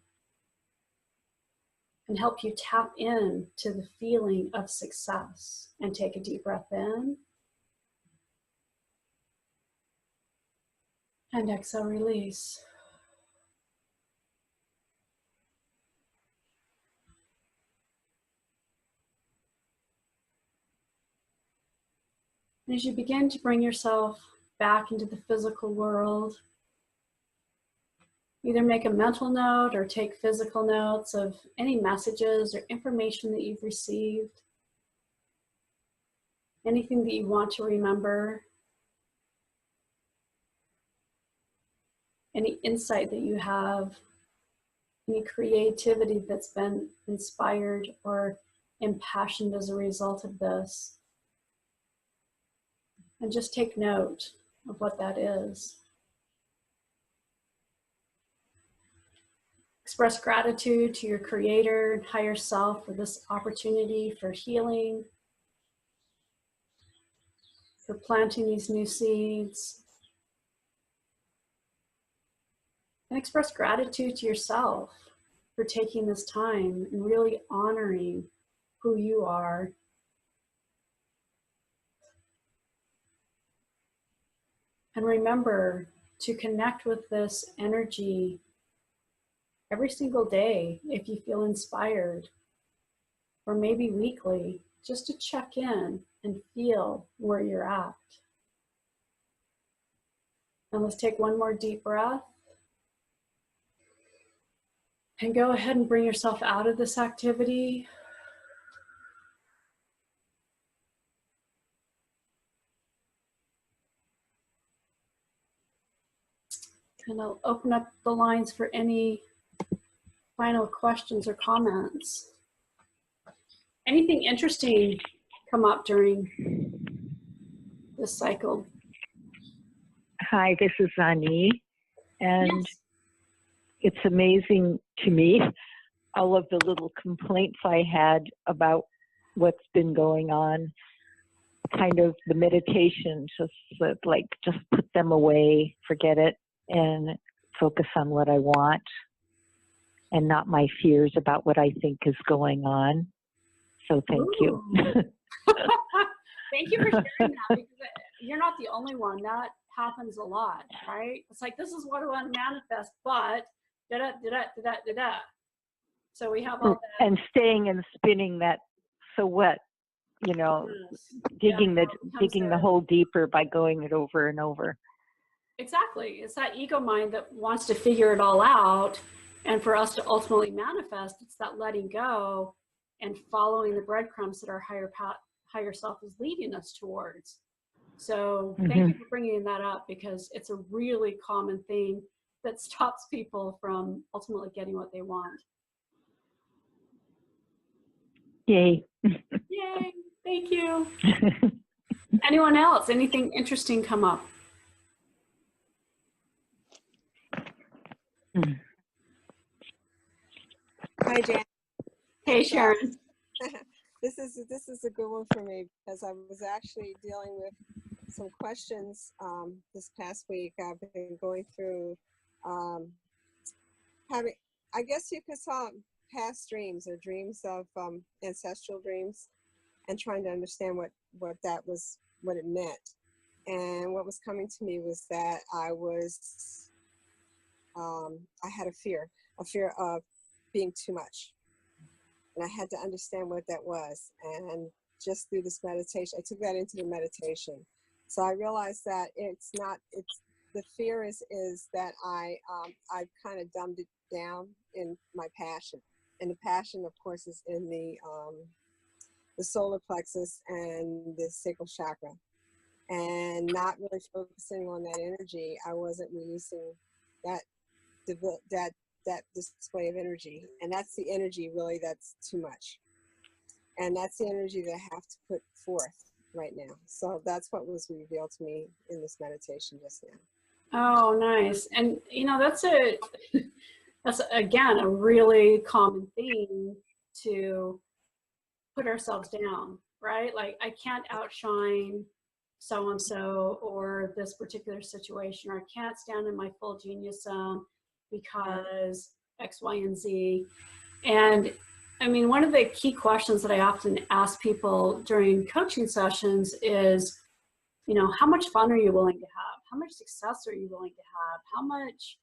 Speaker 1: and help you tap in to the feeling of success. And take a deep breath in. And exhale, release. And as you begin to bring yourself back into the physical world, either make a mental note or take physical notes of any messages or information that you've received, anything that you want to remember, any insight that you have, any creativity that's been inspired or impassioned as a result of this. And just take note of what that is. Express gratitude to your creator and higher self for this opportunity for healing, for planting these new seeds. And express gratitude to yourself for taking this time and really honoring who you are. And remember to connect with this energy every single day if you feel inspired, or maybe weekly, just to check in and feel where you're at. And let's take one more deep breath. And go ahead and bring yourself out of this activity. And I'll open up the lines for any final questions or comments. Anything interesting come up during this cycle?
Speaker 6: Hi, this is Ani, and
Speaker 1: Yes.
Speaker 6: it's amazing to me all of the little complaints I had about what's been going on. Kind of the meditation, just put them away, forget it, and focus on what I want, and not my fears about what I think is going on. So thank you.
Speaker 1: Thank you for sharing that, because you're not the only one. That happens a lot, right? It's like, this is what I want to manifest, but da-da. So we have all that.
Speaker 6: And staying and spinning that, so what? You know, digging the hole deeper by going it over and over.
Speaker 1: Exactly. It's that ego mind that wants to figure it all out. And for us to ultimately manifest, it's that letting go and following the breadcrumbs that our higher self is leading us towards. So thank you for bringing that up, because it's a really common thing that stops people from ultimately getting what they want.
Speaker 6: Yay.
Speaker 1: Yay. Thank you. Anyone else? Anything interesting come up?
Speaker 4: Hi, Jan.
Speaker 1: Hey, Sharon.
Speaker 4: This is a good one for me, because I was actually dealing with some questions this past week. I've been going through having, I guess you could call them past dreams, or dreams of ancestral dreams, and trying to understand what it meant. And what was coming to me was that I had a fear of being too much. And I had to understand what that was. And just through this meditation, I took that into the meditation. So I realized that the fear is that I've kind of dumbed it down in my passion. And the passion, of course, is in the solar plexus and the sacral chakra. And not really focusing on that energy, I wasn't releasing that display of energy. And that's the energy really that's too much. And that's the energy that I have to put forth right now. So that's what was revealed to me in this meditation just now.
Speaker 1: Oh, nice. And that's again a really common thing, to put ourselves down, right? Like, I can't outshine so and so or this particular situation, or I can't stand in my full genius zone because X, Y, and Z. And I mean, one of the key questions that I often ask people during coaching sessions is, how much fun are you willing to have? How much success are you willing to have? How much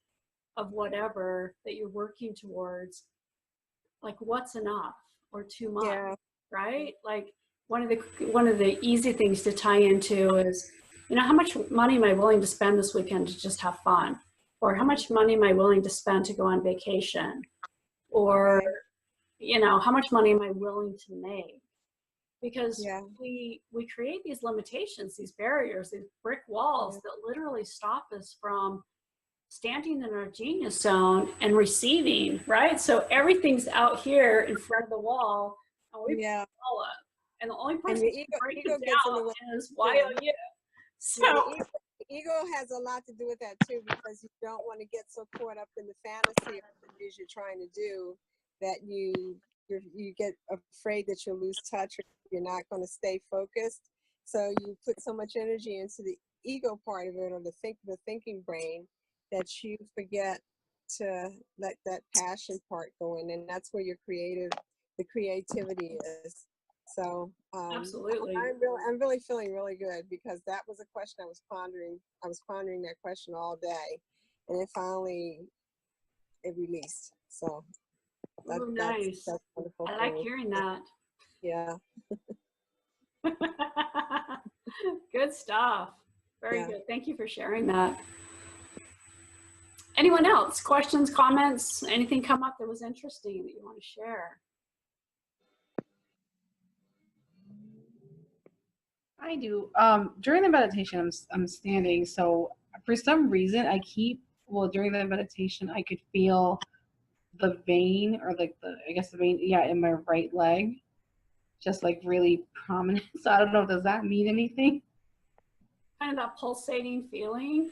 Speaker 1: of whatever that you're working towards, like, what's enough or too much, right? Like, one of the easy things to tie into is, how much money am I willing to spend this weekend to just have fun? Or how much money am I willing to spend to go on vacation? Or, how much money am I willing to make? Because we create these limitations, these barriers, these brick walls that literally stop us from standing in our genius zone and receiving, right? So everything's out here in front of the wall, and we pull it all up. And the only person who breaks it down is YOU. So
Speaker 4: ego has a lot to do with that too, because you don't want to get so caught up in the fantasy of what it is you're trying to do that you get afraid that you'll lose touch, or you're not going to stay focused. So you put so much energy into the ego part of it, or the thinking brain, that you forget to let that passion part go in, and that's where the creativity is. So
Speaker 1: absolutely,
Speaker 4: I'm really feeling really good, because that was a question I was pondering. I was pondering that question all day, and it released. So
Speaker 1: nice.
Speaker 4: that's wonderful.
Speaker 1: I like hearing that.
Speaker 4: Yeah.
Speaker 1: Good stuff. Very good. Thank you for sharing that. Anyone else? Questions, comments, anything come up that was interesting that you want to share?
Speaker 7: I do. During the meditation, I'm standing. So for some reason, I keep well, during the meditation, I could feel the vein, or like I guess the vein, yeah, in my right leg, just like really prominent. So I don't know, does that mean anything?
Speaker 1: Kind of that pulsating feeling.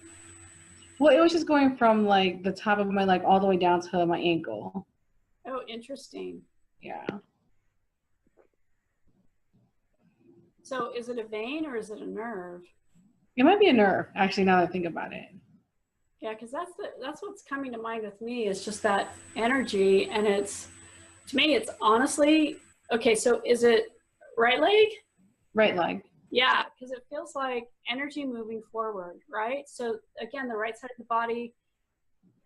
Speaker 7: Well, it was just going from like the top of my leg all the way down to my ankle.
Speaker 1: Oh, interesting.
Speaker 7: Yeah.
Speaker 1: So is it a vein or is it a nerve?
Speaker 7: It might be a nerve, actually, now that I think about it.
Speaker 1: Yeah, because that's what's coming to mind with me, is just that energy. And it's, to me, it's honestly, okay, so is it right leg?
Speaker 7: Right leg.
Speaker 1: Yeah, because it feels like energy moving forward, right? So again, the right side of the body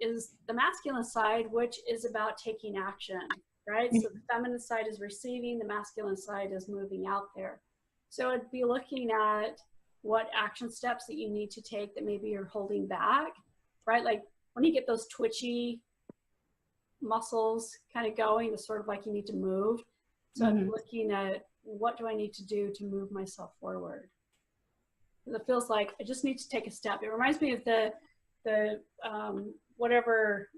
Speaker 1: is the masculine side, which is about taking action, right? So the feminine side is receiving, the masculine side is moving out there. So I'd be looking at what action steps that you need to take that maybe you're holding back, right? Like when you get those twitchy muscles kind of going, it's sort of like you need to move. So I'm looking at, what do I need to do to move myself forward? Because it feels like I just need to take a step. It reminds me of the whatever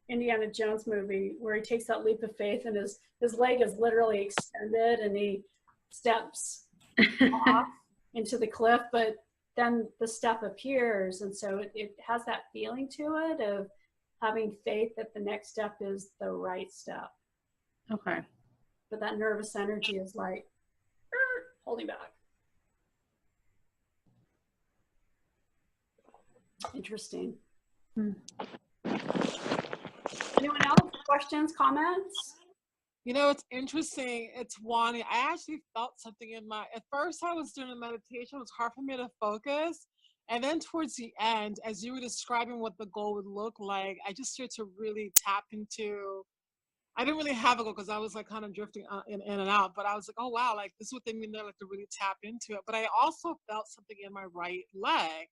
Speaker 1: Indiana Jones movie where he takes that leap of faith and his leg is literally extended and he steps off into the cliff, but then the step appears. And so it has that feeling to it of having faith that the next step is the right step.
Speaker 7: Okay.
Speaker 1: But that nervous energy is like holding back. Interesting. Anyone else? Questions, comments?
Speaker 2: You know, it's interesting. It's Wani. I actually felt something in my, at first I was doing a meditation. It was hard for me to focus. And then towards the end, as you were describing what the goal would look like, I just started to really tap into, I didn't really have a goal because I was like kind of drifting in and out, but I was like, oh wow, like this is what they mean there, like to really tap into it. But I also felt something in my right leg.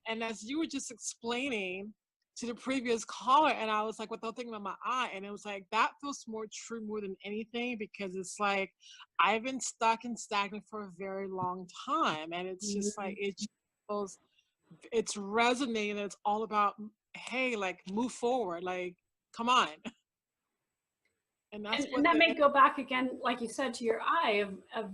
Speaker 2: And as you were just explaining to the previous caller, and I was like, without thinking about my eye, and it was like, that feels more true more than anything, because it's like, I've been stuck and stagnant for a very long time. And it's just like, it just feels, it's resonating. It's all about, hey, like move forward, like, come on. And that's
Speaker 1: And that may go back again, like you said, to your eye of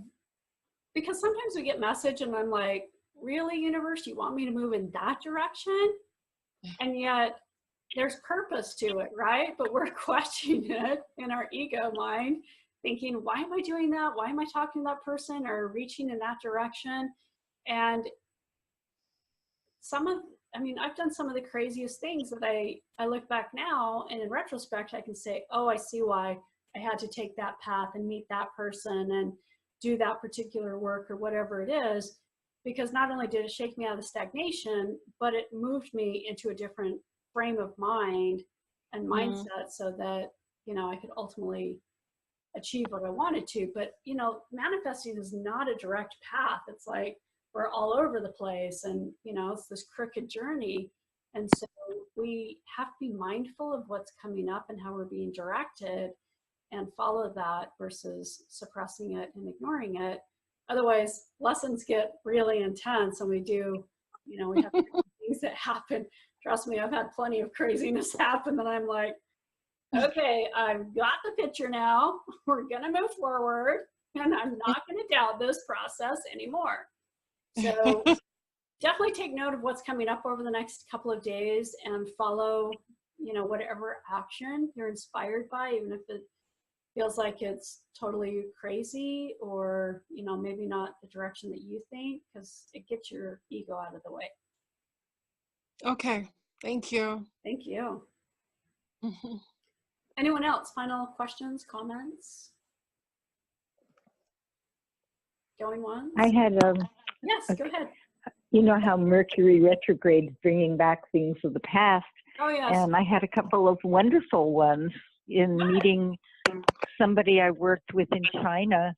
Speaker 1: because sometimes we get message and I'm like, really, universe, you want me to move in that direction? And yet there's purpose to it, right? But we're questioning it in our ego mind, thinking, why am I doing that? Why am I talking to that person or reaching in that direction? And I've done some of the craziest things that I look back now, and in retrospect, I can say, oh, I see why I had to take that path and meet that person and do that particular work or whatever it is, because not only did it shake me out of stagnation, but it moved me into a different frame of mind and mindset so that, I could ultimately achieve what I wanted to. But, manifesting is not a direct path. It's like, we're all over the place and, it's this crooked journey. And so we have to be mindful of what's coming up and how we're being directed and follow that versus suppressing it and ignoring it. Otherwise, lessons get really intense and we have things that happen. Trust me, I've had plenty of craziness happen that I'm like, okay, I've got the picture now. We're going to move forward and I'm not going to doubt this process anymore. So definitely take note of what's coming up over the next couple of days and follow, whatever action you're inspired by, even if it feels like it's totally crazy or, maybe not the direction that you think, because it gets your ego out of the way.
Speaker 2: Okay. Thank you.
Speaker 1: Thank you. Anyone else? Final questions, comments? Going once?
Speaker 6: I had
Speaker 1: Yes, go ahead.
Speaker 6: you know how Mercury retrograde is bringing back things of the past.
Speaker 1: Oh, yes.
Speaker 6: And I had a couple of wonderful ones in meeting somebody I worked with in China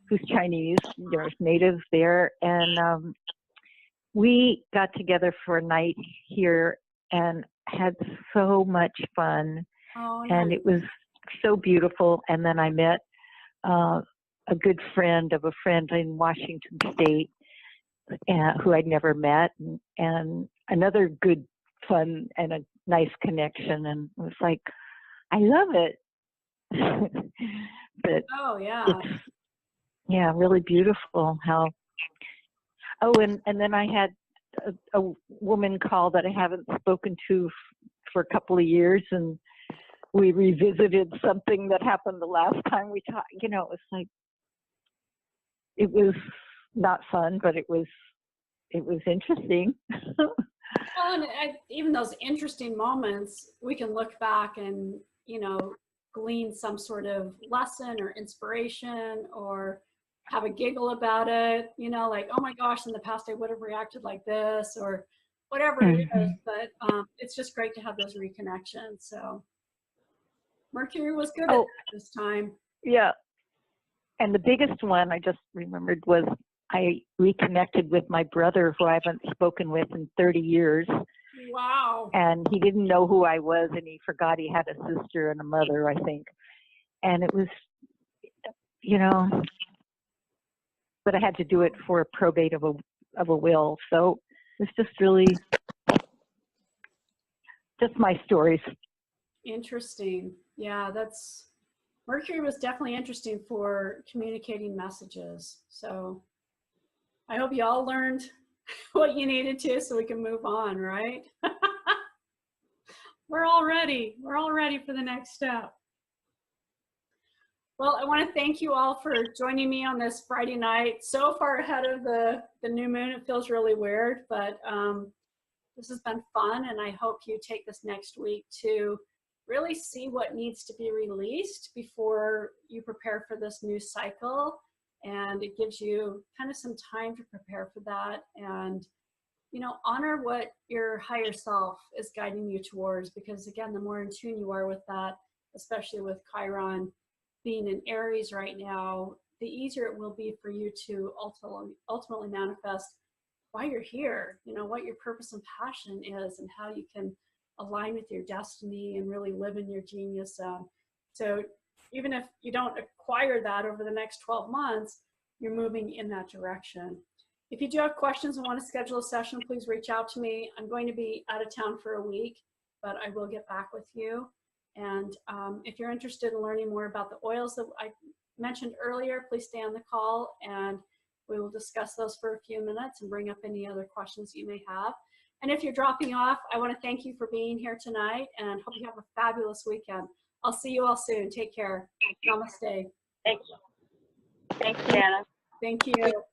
Speaker 6: who's Chinese. There's natives there. And we got together for a night here and had so much fun.
Speaker 1: Oh,
Speaker 6: And
Speaker 1: nice.
Speaker 6: it was so beautiful. And then I met a good friend of a friend in Washington State who I'd never met, and another good fun and a nice connection, and it was like, I love it. But
Speaker 1: Oh, yeah.
Speaker 6: it's, yeah, really beautiful how, oh, and then I had a woman call that I haven't spoken to for a couple of years, and we revisited something that happened the last time we talked. You know, it was like, it was not fun, but it was interesting.
Speaker 1: Well, and even those interesting moments, we can look back and, you know, glean some sort of lesson or inspiration or have a giggle about it, you know, like, oh my gosh, in the past I would have reacted like this or whatever it is. But it's just great to have those reconnections. So Mercury was good at that this time.
Speaker 6: Yeah. And the biggest one I just remembered was I reconnected with my brother, who I haven't spoken with in 30 years.
Speaker 1: Wow.
Speaker 6: And he didn't know who I was, and he forgot he had a sister and a mother, I think. And it was, you know, but I had to do it for a probate of a will. So it's just really just my stories.
Speaker 1: Interesting. Yeah, Mercury was definitely interesting for communicating messages. So I hope you all learned what you needed to so we can move on, right? We're all ready. We're all ready for the next step. Well, I want to thank you all for joining me on this Friday night. So far ahead of the new moon, it feels really weird, but this has been fun, and I hope you take this next week to really see what needs to be released before you prepare for this new cycle. And it gives you kind of some time to prepare for that and, you know, honor what your higher self is guiding you towards, because again, the more in tune you are with that, especially with Chiron being in Aries right now, the easier it will be for you to ultimately manifest why you're here, you know, what your purpose and passion is, and how you can align with your destiny and really live in your genius. So even if you don't acquire that over the next 12 months, you're moving in that direction. If you do have questions and want to schedule a session, please reach out to me. I'm going to be out of town for a week, but I will get back with you. And if you're interested in learning more about the oils that I mentioned earlier, please stay on the call and we will discuss those for a few minutes and bring up any other questions you may have. And if you're dropping off, I want to thank you for being here tonight and hope you have a fabulous weekend. I'll see you all soon. Take care. Namaste.
Speaker 3: Thanks, Jana.
Speaker 1: Thank you.